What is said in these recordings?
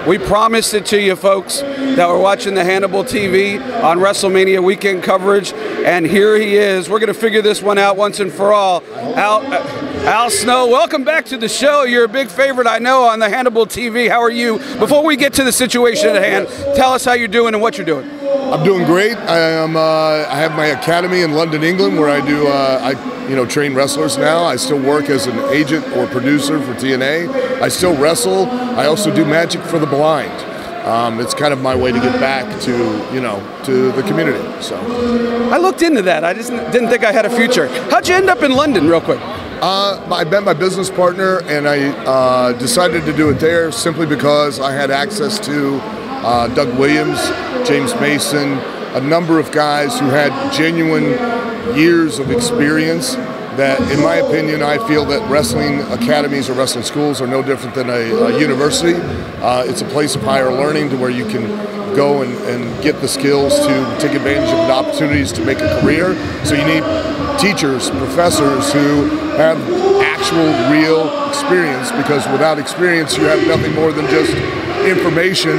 We promised it to you folks that were watching the Hannibal TV on WrestleMania weekend coverage, and here he is. We're going to figure this one out once and for all. Al Snow, welcome back to the show. You're a big favorite, I know, on the Hannibal TV. How are you? Before we get to the situation at hand, tell us how you're doing and what you're doing. I'm doing great. I have my academy in London, England, where I do train wrestlers now. I still work as an agent or producer for TNA. I still wrestle. I also do magic for the blind. It's kind of my way to get back to the community. So I looked into that. I just didn't think I had a future. How'd you end up in London, real quick? I met my business partner, and I decided to do it there simply because I had access to Doug Williams, James Mason, a number of guys who had genuine years of experience that, in my opinion, I feel that wrestling academies or wrestling schools are no different than a university. It's a place of higher learning to where you can go and get the skills to take advantage of the opportunities to make a career. So you need teachers, professors who have actual, real experience, because without experience you have nothing more than just information.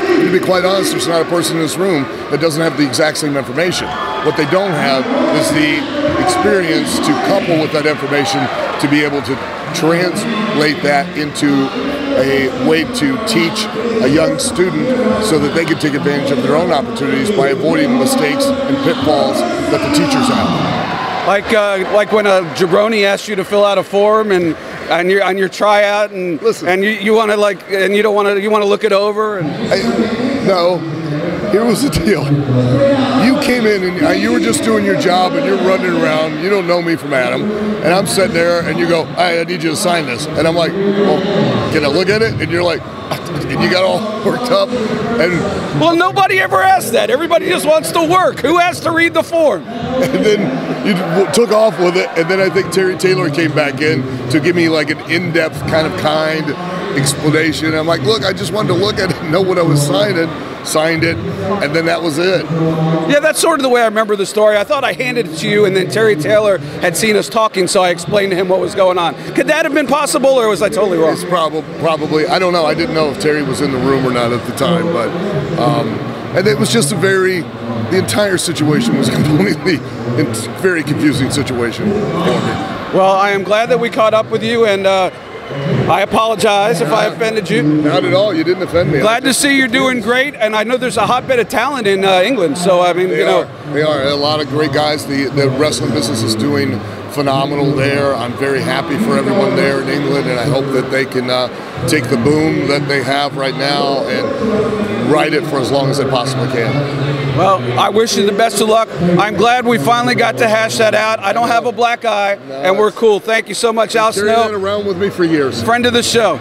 And to be quite honest, there's not a person in this room that doesn't have the exact same information. What they don't have is the experience to couple with that information to be able to translate that into a way to teach a young student so that they can take advantage of their own opportunities by avoiding mistakes and pitfalls that the teachers have. Like when a jabroni asks you to fill out a form and on your tryout, and listen, and you want to you don't want to, you want to look it over no. Here was the deal. You came in and you were just doing your job and you're running around. You don't know me from Adam. And I'm sitting there and you go, hey, I need you to sign this. And I'm like, well, can I look at it? And you're like, and you got all worked up. And well, nobody ever asked that. Everybody just wants to work. Who has to read the form? And then you took off with it. And then I think Terry Taylor came back in to give me like an in-depth kind explanation. I'm like, look, I just wanted to look at it and know what I was signing. Signed it, and then that was it. Yeah, that's sort of the way I remember the story. I thought I handed it to you, and then Terry Taylor had seen us talking, so I explained to him what was going on. Could that have been possible, or was I totally wrong? It's probably. I don't know. I didn't know if Terry was in the room or not at the time, but and it was just the entire situation was completely very confusing situation for me. Well, I am glad that we caught up with you, and I apologize if I offended you. Not at all. You didn't offend me. Glad to see you're doing great, and I know there's a hotbed of talent in England. So I mean, they are a lot of great guys. The wrestling business is doing phenomenal there. I'm very happy for everyone there in England, and I hope that they can take the boom that they have right now and ride it for as long as they possibly can. Well, I wish you the best of luck. I'm glad we finally got to hash that out. I don't have a black eye, and we're cool. Thank you so much, Al Snow. Carrying that around with me for years. Friend of the show.